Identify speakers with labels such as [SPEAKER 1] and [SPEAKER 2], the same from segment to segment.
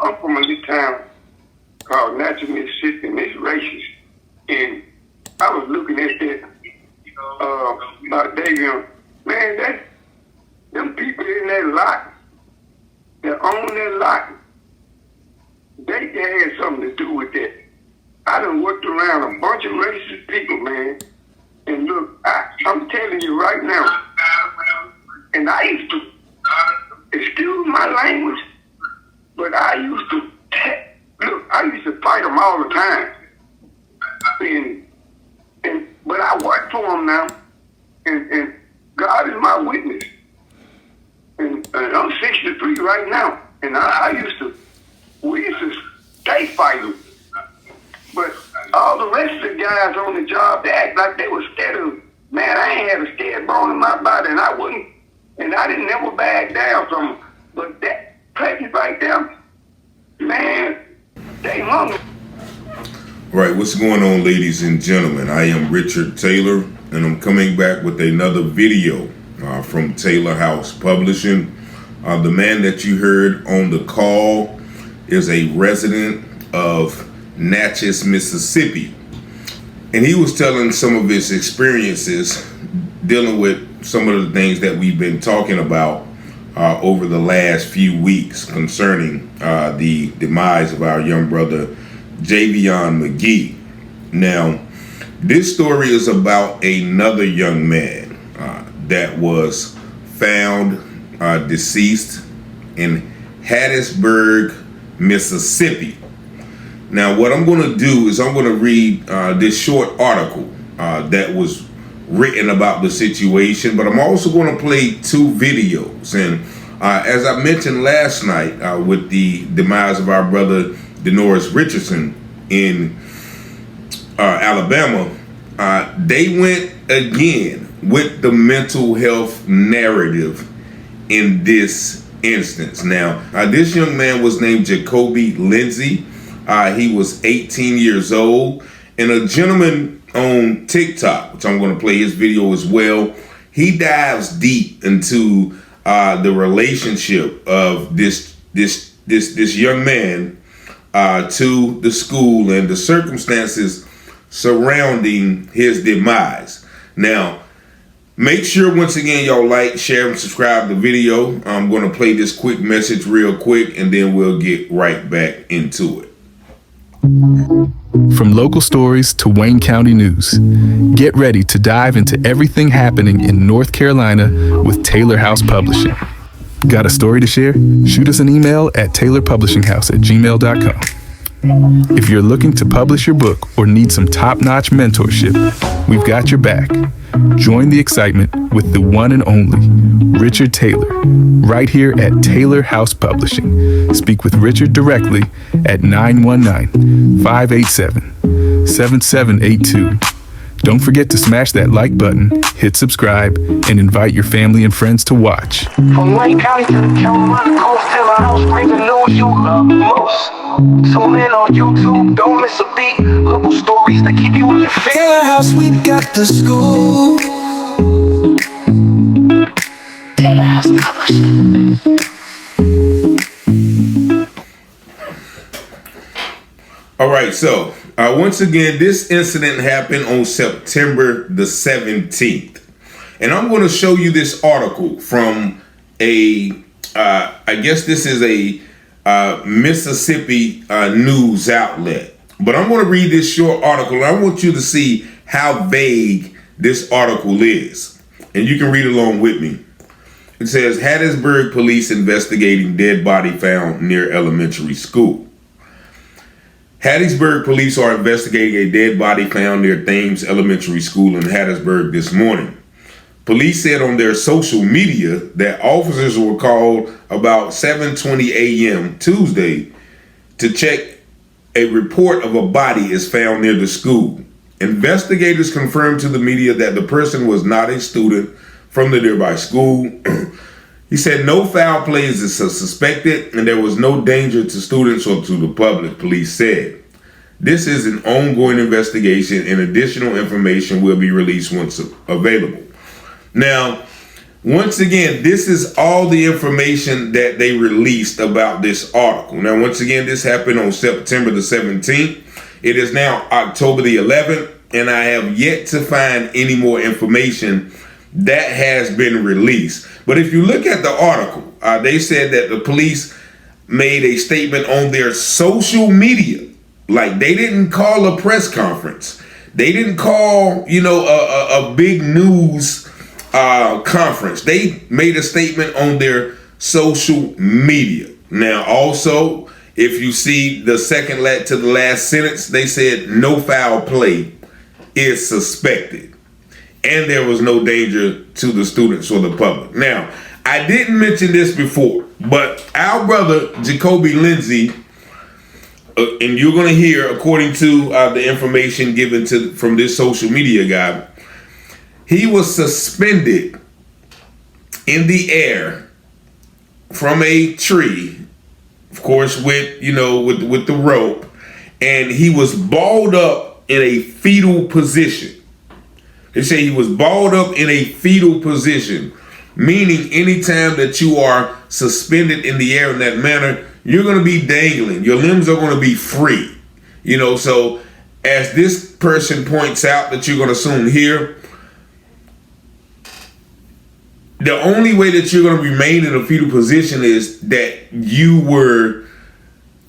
[SPEAKER 1] I'm from a little town called Natchez, Mississippi, and it's racist. And I was looking at that about Davion. Man, them people in that lot, that own that lot, they had something to do with that. I done worked around a bunch of racist people, man. And look, I'm telling you right now, and I used to, excuse my language, but I used to fight them all the time. But I work for them now, and God is my witness. And I'm 63 right now, and we used to stay fighting. But all the rest of the guys on the job, they act like they were scared of, man, I ain't had a scared bone in my body, and I didn't never back down from them. But that place right there, man, they hungry.
[SPEAKER 2] All right, what's going on, ladies and gentlemen? I am Richard Taylor, and I'm coming back with another video from Taylor House Publishing. The man that you heard on the call is a resident of Natchez, Mississippi, and he was telling some of his experiences dealing with some of the things that we've been talking about over the last few weeks concerning the demise of our young brother Javion McGee. Now, this story is about another young man that was found deceased in Hattiesburg, Mississippi. Now, what I'm going to do is I'm going to read this short article that was written about the situation, but I'm also going to play two videos. And as I mentioned last night with the demise of our brother Denoris Richardson in Alabama, they went again with the mental health narrative in this instance. Now, this young man was named Jacobe Lindsey. He was 18 years old, and a gentleman on TikTok, which I'm going to play his video as well, he dives deep into the relationship of this young man to the school and the circumstances surrounding his demise. Now, make sure once again y'all like, share, and subscribe to the video. I'm going to play this quick message real quick, and then we'll get right back into it.
[SPEAKER 3] From local stories to Wayne County news, get ready to dive into everything happening in North Carolina with Taylor House Publishing. Got a story to share? Shoot us an email at taylorpublishinghouse@gmail.com. If you're looking to publish your book or need some top-notch mentorship, we've got your back. Join the excitement with the one and only Richard Taylor, right here at Taylor House Publishing. Speak with Richard directly at 919-587-7782. Don't forget to smash that like button, hit subscribe, and invite your family and friends to watch.
[SPEAKER 4] From Wayne County to the Carolina coast, Taylor House brings the news you love most. Tune in on YouTube, don't miss a beat. Local stories that keep you on your feet.
[SPEAKER 5] Taylor House, we got the school.
[SPEAKER 4] Taylor House Publishing.
[SPEAKER 2] All right, so once again, this incident happened on September the 17th. And I'm going to show you this article from I guess this is a Mississippi news outlet. But I'm going to read this short article, and I want you to see how vague this article is. And you can read along with me. It says, Hattiesburg police investigating dead body found near elementary school. Hattiesburg police are investigating a dead body found near Thames Elementary School in Hattiesburg this morning. Police said on their social media that officers were called about 7:20 a.m. Tuesday to check a report of a body is found near the school. Investigators confirmed to the media that the person was not a student from the nearby school. He said no foul play is suspected and there was no danger to students or to the public, police said. This is an ongoing investigation and additional information will be released once available. Now, once again, this is all the information that they released about this article. Now, once again, this happened on September the 17th. It is now October the 11th, and I have yet to find any more information that has been released. But if you look at the article, they said that the police made a statement on their social media. Like, they didn't call a press conference. They didn't call, a big news conference. They made a statement on their social media. Now, also, if you see the second to the last sentence, they said no foul play is suspected, and there was no danger to the students or the public. Now, I didn't mention this before, but our brother Jacobe Lindsey, and you're going to hear, according to the information given from this social media guy, he was suspended in the air from a tree, of course, with the rope, and he was balled up in a fetal position. They say he was balled up in a fetal position, meaning anytime that you are suspended in the air in that manner, you're going to be dangling. Your limbs are going to be free. So as this person points out that you're going to soon hear, the only way that you're going to remain in a fetal position is that you were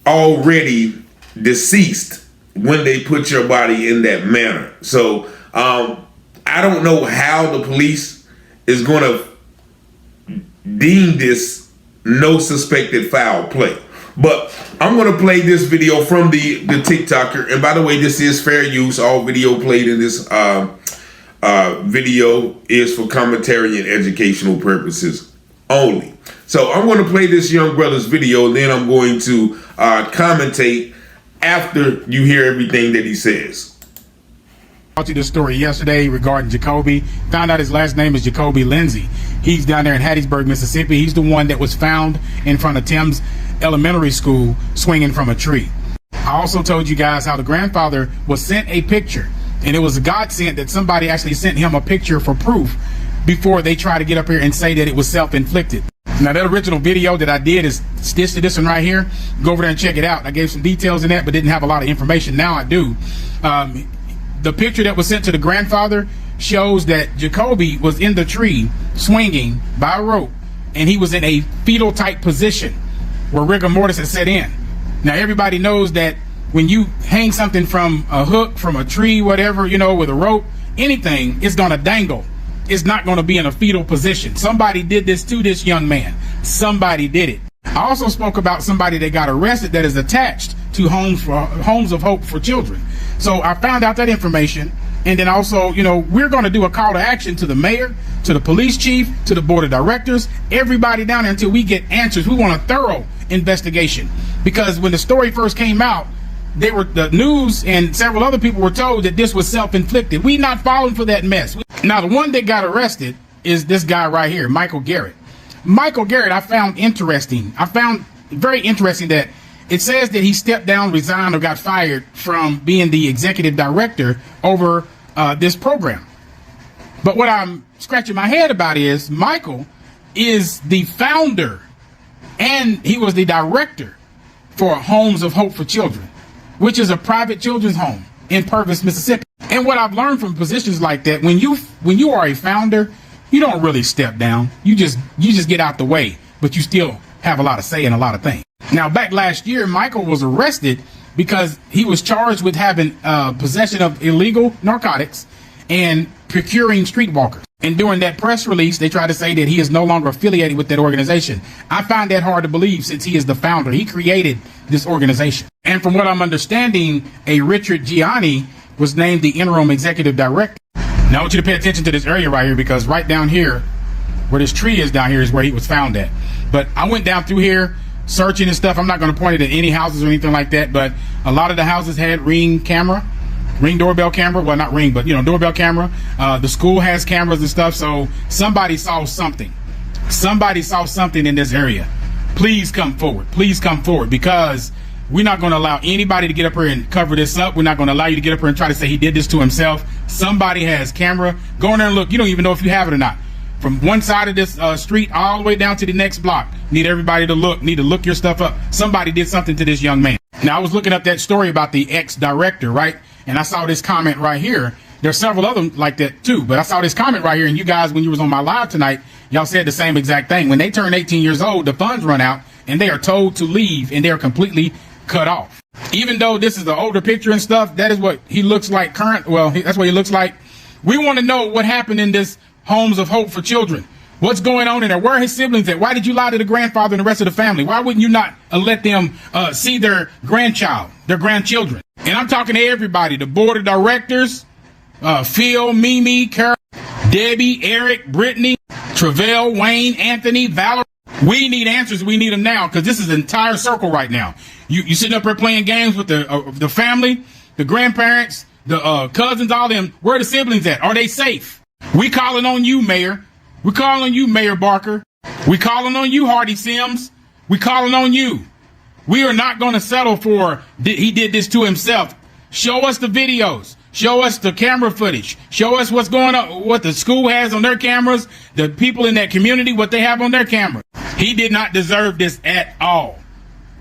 [SPEAKER 2] already deceased when they put your body in that manner. So I don't know how the police is going to deem this no suspected foul play. But I'm going to play this video from the TikToker. And by the way, this is fair use. All video played in this video is for commentary and educational purposes only. So I'm going to play this young brother's video, and then I'm going to commentate after you hear everything that he says.
[SPEAKER 6] I told you this story yesterday regarding Jacobe. Found out his last name is Jacobe Lindsey. He's down there in Hattiesburg, Mississippi. He's the one that was found in front of Tim's Elementary School swinging from a tree. I also told you guys how the grandfather was sent a picture, and it was a godsend that somebody actually sent him a picture for proof before they try to get up here and say that it was self-inflicted. Now, that original video that I did is stitched to this one right here. Go over there and check it out. I gave some details in that, but didn't have a lot of information. Now I do. The picture that was sent to the grandfather shows that Jacobe was in the tree swinging by a rope, and he was in a fetal type position where rigor mortis had set in. Now, everybody knows that when you hang something from a hook, from a tree, whatever, with a rope, anything, it's going to dangle. It's not going to be in a fetal position. Somebody did this to this young man. Somebody did it. I also spoke about somebody that got arrested that is attached to Homes of Hope for Children. So I found out that information. And then also, we're going to do a call to action to the mayor, to the police chief, to the board of directors, everybody down there until we get answers. We want a thorough investigation, because when the story first came out, the news and several other people were told that this was self-inflicted. We not falling for that mess. Now, the one that got arrested is this guy right here, Michael Garrett. Michael Garrett, I found very interesting that it says that he stepped down, resigned, or got fired from being the executive director over this program. But what I'm scratching my head about is Michael is the founder, and he was the director for Homes of Hope for Children, which is a private children's home in Purvis, Mississippi. And what I've learned from positions like that, when you are a founder, you don't really step down. You just get out the way, but you still have a lot of say in a lot of things. Now, back last year, Michael was arrested because he was charged with having possession of illegal narcotics and procuring streetwalkers. And during that press release, they tried to say that he is no longer affiliated with that organization. I find that hard to believe, since he is the founder. He created this organization. And from what I'm understanding, a Richard Gianni was named the interim executive director. Now I want you to pay attention to this area right here, because right down here, where this tree is down here, is where he was found at. But I went down through here searching and stuff. I'm not going to point it at any houses or anything like that, but a lot of the houses had ring doorbell camera. Well, not ring, but doorbell camera. The school has cameras and stuff. So somebody saw something. Somebody saw something in this area. Please come forward. Please come forward, because we're not going to allow anybody to get up here and cover this up. We're not going to allow you to get up here and try to say he did this to himself. Somebody has camera. Go in there and look. You don't even know if you have it or not. from one side of this street all the way down to the next block. Need everybody to look your stuff up. Somebody did something to this young man. Now, I was looking up that story about the ex-director, right? And I saw this comment right here. There's several of them like that too, but I saw this comment right here, and you guys, when you was on my live tonight, y'all said the same exact thing. When they turn 18 years old, the funds run out, and they are told to leave, and they're completely cut off. Even though this is the older picture and stuff, that is what he looks like that's what he looks like. We want to know what happened in this Homes of Hope for Children. What's going on in there? Where are his siblings at? Why did you lie to the grandfather and the rest of the family? Why wouldn't you not let them see their grandchildren? And I'm talking to everybody, the board of directors, Phil, Mimi, Carol, Debbie, Eric, Brittany, Travell, Wayne, Anthony, Valerie. We need answers. We need them now, because this is an entire circle right now. You sitting up here playing games with the family, the grandparents, the cousins, all them. Where are the siblings at? Are they safe? We calling on you, Mayor. We calling on you, Mayor Barker. We calling on you, Hardy Sims. We calling on you. We are not going to settle for he did this to himself. Show us the videos. Show us the camera footage. Show us what's going on, what the school has on their cameras, the people in that community, what they have on their cameras. He did not deserve this at all.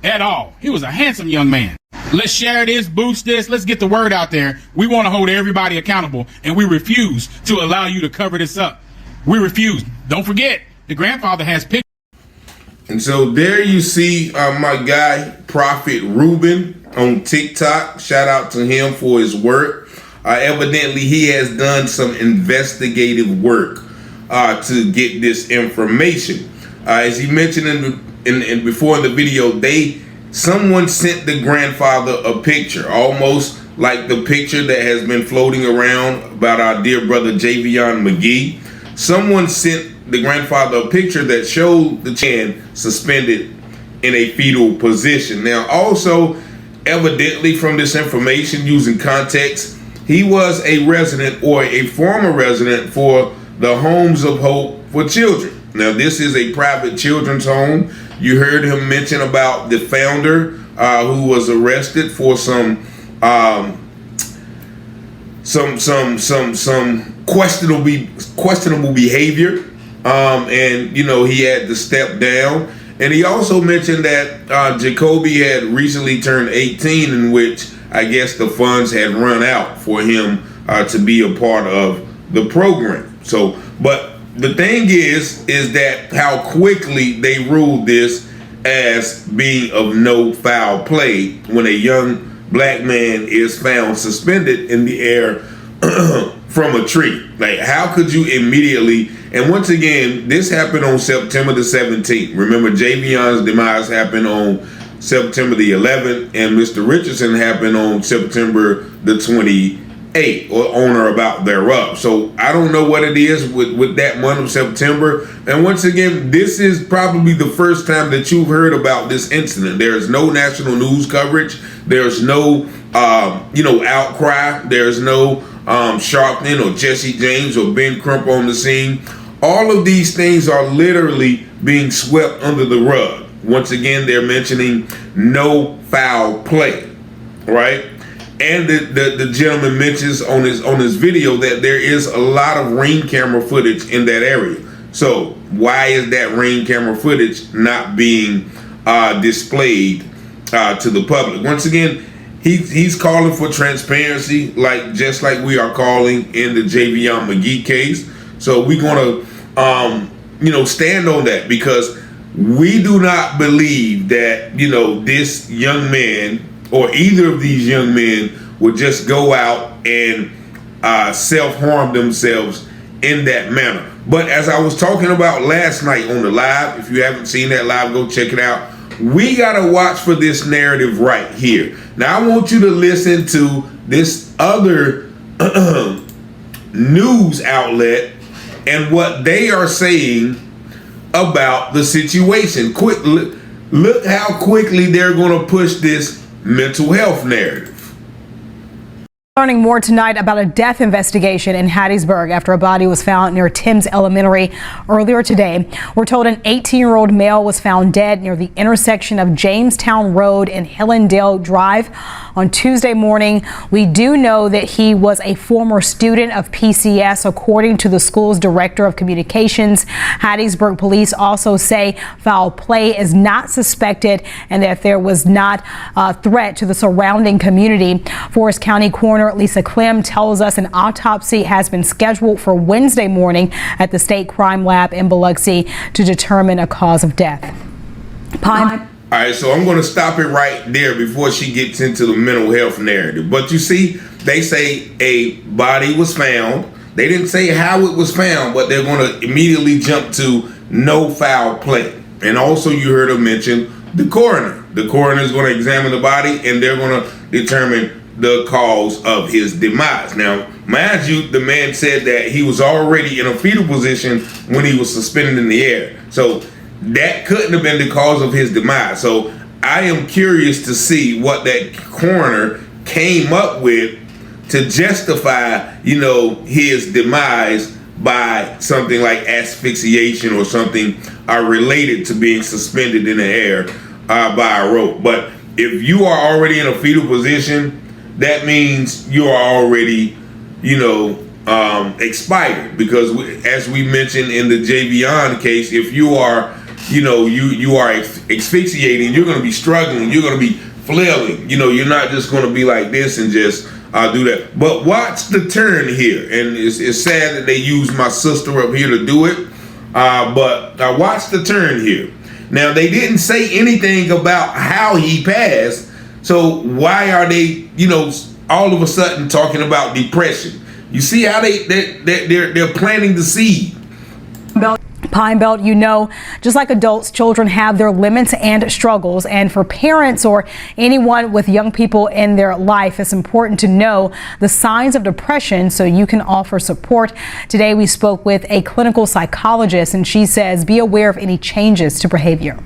[SPEAKER 6] At all. He was a handsome young man. Let's share this, boost this. Let's get the word out there. We want to hold everybody accountable, and we refuse to allow you to cover this up. We refuse. Don't forget, the grandfather has pictures.
[SPEAKER 2] And so there you see my guy, Prophet Ruben, on TikTok. Shout out to him for his work. Evidently, he has done some investigative work to get this information. As he mentioned before in the video, someone sent the grandfather a picture, almost like the picture that has been floating around about our dear brother Javion McGee. Someone sent the grandfather a picture that showed the chin suspended in a fetal position. Now, also, evidently from this information, using context, he was a resident or a former resident for the Homes of Hope for Children. Now, this is a private children's home. You heard him mention about the founder who was arrested for some questionable behavior, and he had to step down. And he also mentioned that Jacobe had recently turned 18, in which I guess the funds had run out for him to be a part of the program. So, but the thing is that how quickly they ruled this as being of no foul play when a young black man is found suspended in the air from a tree. Like, how could you immediately? And once again, this happened on September the 17th. Remember, Javion's demise happened on September the 11th, and Mr. Richardson happened on September the 28th, or on or about thereof. So I don't know what it is with that month of September. And once again, this is probably the first time that you've heard about this incident. There's no national news coverage. There's no, outcry. There's no Sharpton or Jesse James or Ben Crump on the scene. All of these things are literally being swept under the rug. Once again, they're mentioning no foul play, right? And the gentleman mentions on his video that there is a lot of Ring camera footage in that area. So why is that Ring camera footage not being displayed to the public? Once again, he's calling for transparency, just like we are calling in the Javion McGee case. So we're gonna stand on that, because we do not believe that this young man or either of these young men would just go out and self-harm themselves in that manner. But as I was talking about last night on the live, if you haven't seen that live, go check it out. We gotta watch for this narrative right here. Now, I want you to listen to this other news outlet and what they are saying about the situation. Look how quickly they're going to push this mental health narrative.
[SPEAKER 7] Learning more tonight about a death investigation in Hattiesburg after a body was found near Timms Elementary earlier today. We're told an 18-year-old male was found dead near the intersection of Jamestown Road and Hillendale Drive on Tuesday morning. We do know that he was a former student of PCS, according to the school's director of communications. Hattiesburg police also say foul play is not suspected and that there was not a threat to the surrounding community. Forest County Coroner Lisa Clem tells us an autopsy has been scheduled for Wednesday morning at the State Crime Lab in Biloxi to determine a cause of death. All
[SPEAKER 2] right, so I'm going to stop it right there before she gets into the mental health narrative. But you see, they say a body was found. They didn't say how it was found, but they're going to immediately jump to no foul play. And also you heard her mention the coroner. The coroner is going to examine the body and they're going to determine the cause of his demise. Now, mind you, the man said that he was already in a fetal position when he was suspended in the air. So that couldn't have been the cause of his demise. So I am curious to see what that coroner came up with to justify, his demise by something like asphyxiation or something related to being suspended in the air by a rope. But if you are already in a fetal position, that means you are already, expired, because as we mentioned in the Javion case, if you are, you are asphyxiating, you're going to be struggling, you're going to be flailing, you're not just going to be like this and just do that. But watch the turn here, and it's sad that they use my sister up here to do it, but watch the turn here. Now, they didn't say anything about how he passed. So why are they, all of a sudden talking about depression? You see how they're planting the seed.
[SPEAKER 7] Pine Belt, just like adults, children have their limits and struggles. And for parents or anyone with young people in their life, it's important to know the signs of depression so you can offer support. Today, we spoke with a clinical psychologist, and she says be aware of any changes to behavior.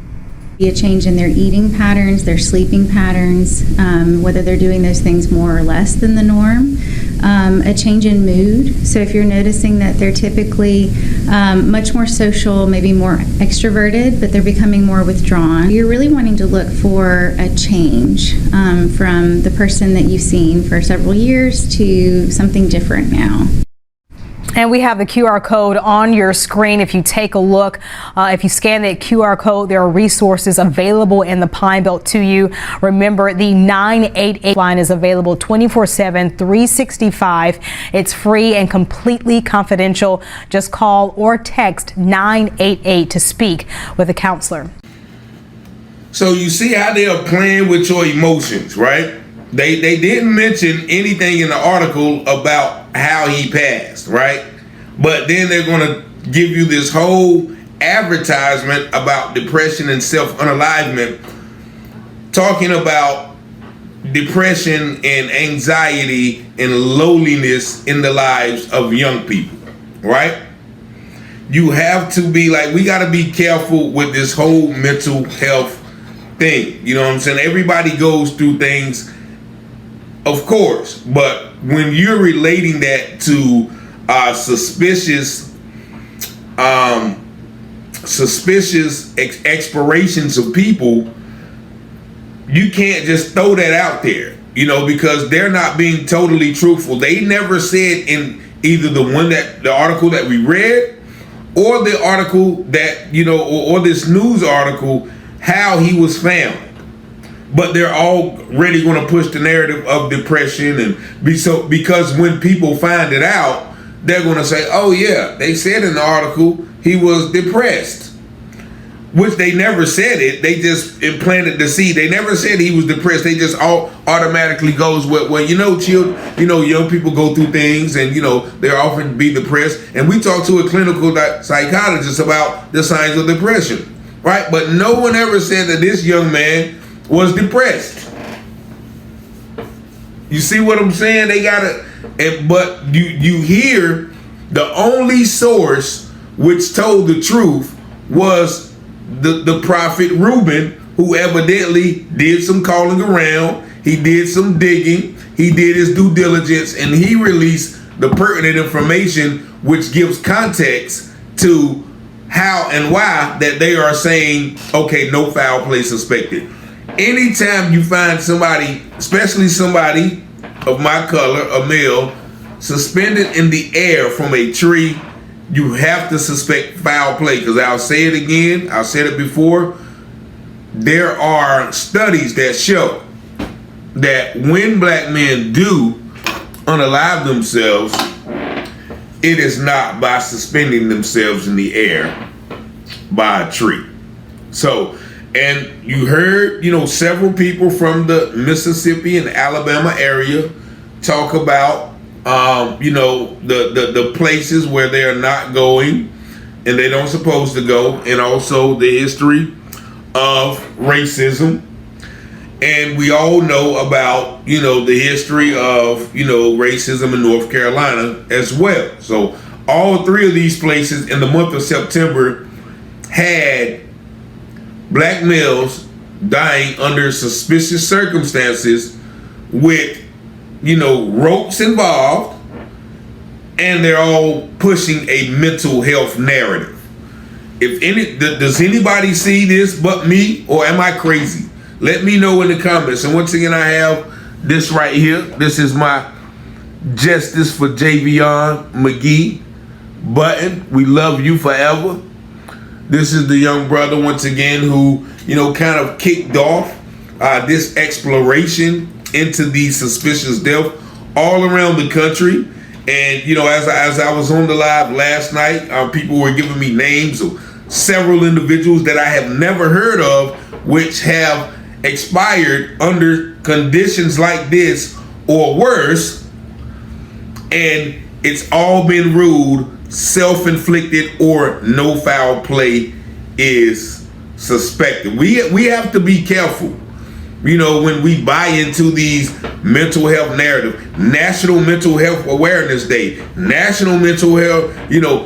[SPEAKER 8] A change in their eating patterns, their sleeping patterns, whether they're doing those things more or less than the norm. A change in mood. So if you're noticing that they're typically much more social, maybe more extroverted, but they're becoming more withdrawn, you're really wanting to look for a change from the person that you've seen for several years to something different now.
[SPEAKER 7] And we have the QR code on your screen. If you take a look, if you scan that QR code, there are resources available in the Pine Belt to you. Remember, the 988 line is available 24/7, 365. It's free and completely confidential. Just call or text 988 to speak with a counselor.
[SPEAKER 2] So you see how they are playing with your emotions, right? They didn't mention anything in the article about how he passed, right? But then they're going to give you this whole advertisement about depression and self-unalivement, talking about depression and anxiety and loneliness in the lives of young people, right? You have to be like, we got to be careful with this whole mental health thing. You know what I'm saying? Everybody goes through things, of course, but when you're relating that to suspicious expirations of people, you can't just throw that out there, because they're not being totally truthful. They never said in either the article that we read or the article that, or this news article, how he was found. But they're already going to push the narrative of depression and because when people find it out, they're going to say, oh yeah, they said in the article he was depressed, which they never said it. They just implanted the seed. They never said he was depressed. They just automatically goes with, well, young people go through things and, they're often be depressed. And we talked to a clinical psychologist about the signs of depression, right? But no one ever said that this young man was depressed. You see what I'm saying? They gotta, but you hear the only source which told the truth was the prophet Reuben, who evidently did some calling around. He did some digging. he did his due diligence and he released the pertinent information which gives context to how and why that they are saying, okay, no foul play suspected. Anytime you find somebody, especially somebody of my color, a male, suspended in the air from a tree, you have to suspect foul play. Because I'll say it again, I've said it before, there are studies that show that when black men do unalive themselves, it is not by suspending themselves in the air by a tree. So, and you heard, several people from the Mississippi and Alabama area talk about, the places where they are not going and they don't supposed to go, and also the history of racism. And we all know about, the history of, racism in North Carolina as well. So all three of these places in the month of September had black males dying under suspicious circumstances with, ropes involved, and they're all pushing a mental health narrative. Does anybody see this but me, or am I crazy? Let me know in the comments. And once again, I have this right here. This is my Justice for Javion McGee button. We love you forever. This is the young brother, once again, who, kind of kicked off this exploration into these suspicious deaths all around the country. And, as I was on the live last night, people were giving me names of several individuals that I have never heard of, which have expired under conditions like this or worse, and it's all been ruled self-inflicted or no foul play is suspected. We have to be careful, when we buy into these mental health narrative. National Mental Health Awareness Day, National Mental Health,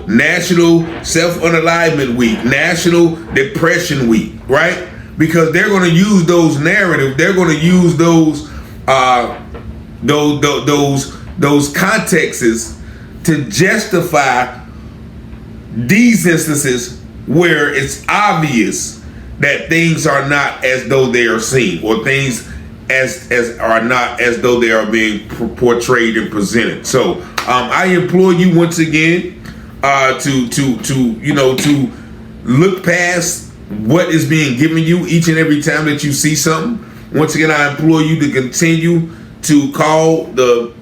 [SPEAKER 2] National Self-Unalignment Week, National Depression Week, right? Because they're going to use those narratives. They're going to use those contexts to justify these instances where it's obvious that things are not as though they are seen, or things as are not as though they are being portrayed and presented. So I implore you once again to look past what is being given you each and every time that you see something. Once again, I implore you to continue to call the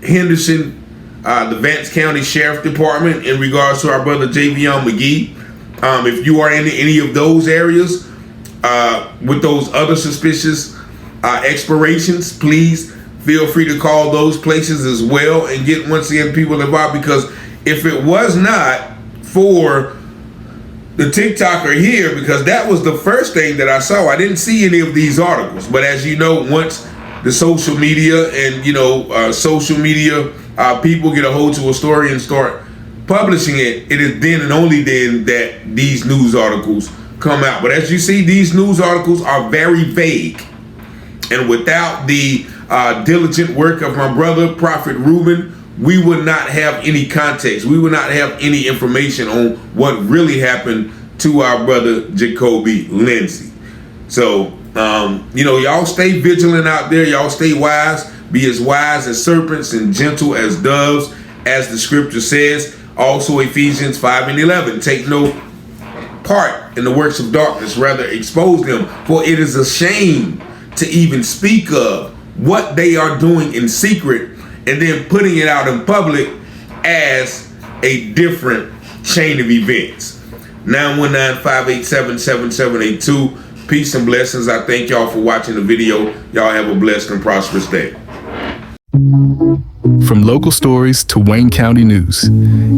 [SPEAKER 2] Henderson, the Vance County Sheriff Department in regards to our brother Javion McGee. If you are in any of those areas with those other suspicious expirations, please feel free to call those places as well and get, once again, people involved. Because if it was not for the TikToker here, because that was the first thing that I saw. I didn't see any of these articles, but as you know, once the social media and social media people get a hold to a story and start publishing it, it is then and only then that these news articles come out. But as you see, these news articles are very vague, and without the diligent work of my brother Prophet Reuben, we would not have any context. We would not have any information on what really happened to our brother Jacobe Lindsey. So, y'all stay vigilant out there. Y'all stay wise. Be as wise as serpents and gentle as doves, as the scripture says. Also, Ephesians 5:11. Take no part in the works of darkness, rather expose them. For it is a shame to even speak of what they are doing in secret and then putting it out in public as a different chain of events. 919-587-7782. Peace and blessings. I thank y'all for watching the video. Y'all have a blessed and prosperous day.
[SPEAKER 3] From local stories to Wayne County news,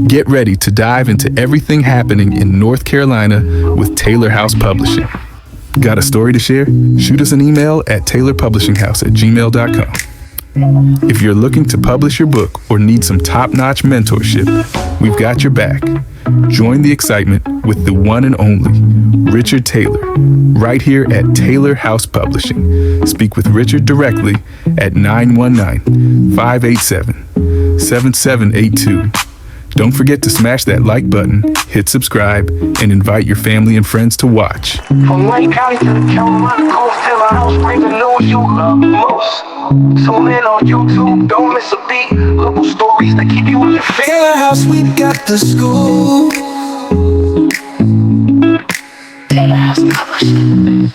[SPEAKER 3] get ready to dive into everything happening in North Carolina with Taylor House Publishing. Got a story to share? Shoot us an email at taylorpublishinghouse@gmail.com. If you're looking to publish your book or need some top-notch mentorship, we've got your back. Join the excitement with the one and only Richard Taylor, right here at Taylor House Publishing. Speak with Richard directly at 919-587-7782. Don't forget to smash that like button, hit subscribe, and invite your family and friends to watch.
[SPEAKER 4] From Wayne County to the Carolina coast, Taylor House bring the news you love most. Tune in on YouTube, don't miss a beat. Local stories that keep you in your feet.
[SPEAKER 5] Taylor House, we got the scoop.
[SPEAKER 4] Taylor House Publishing.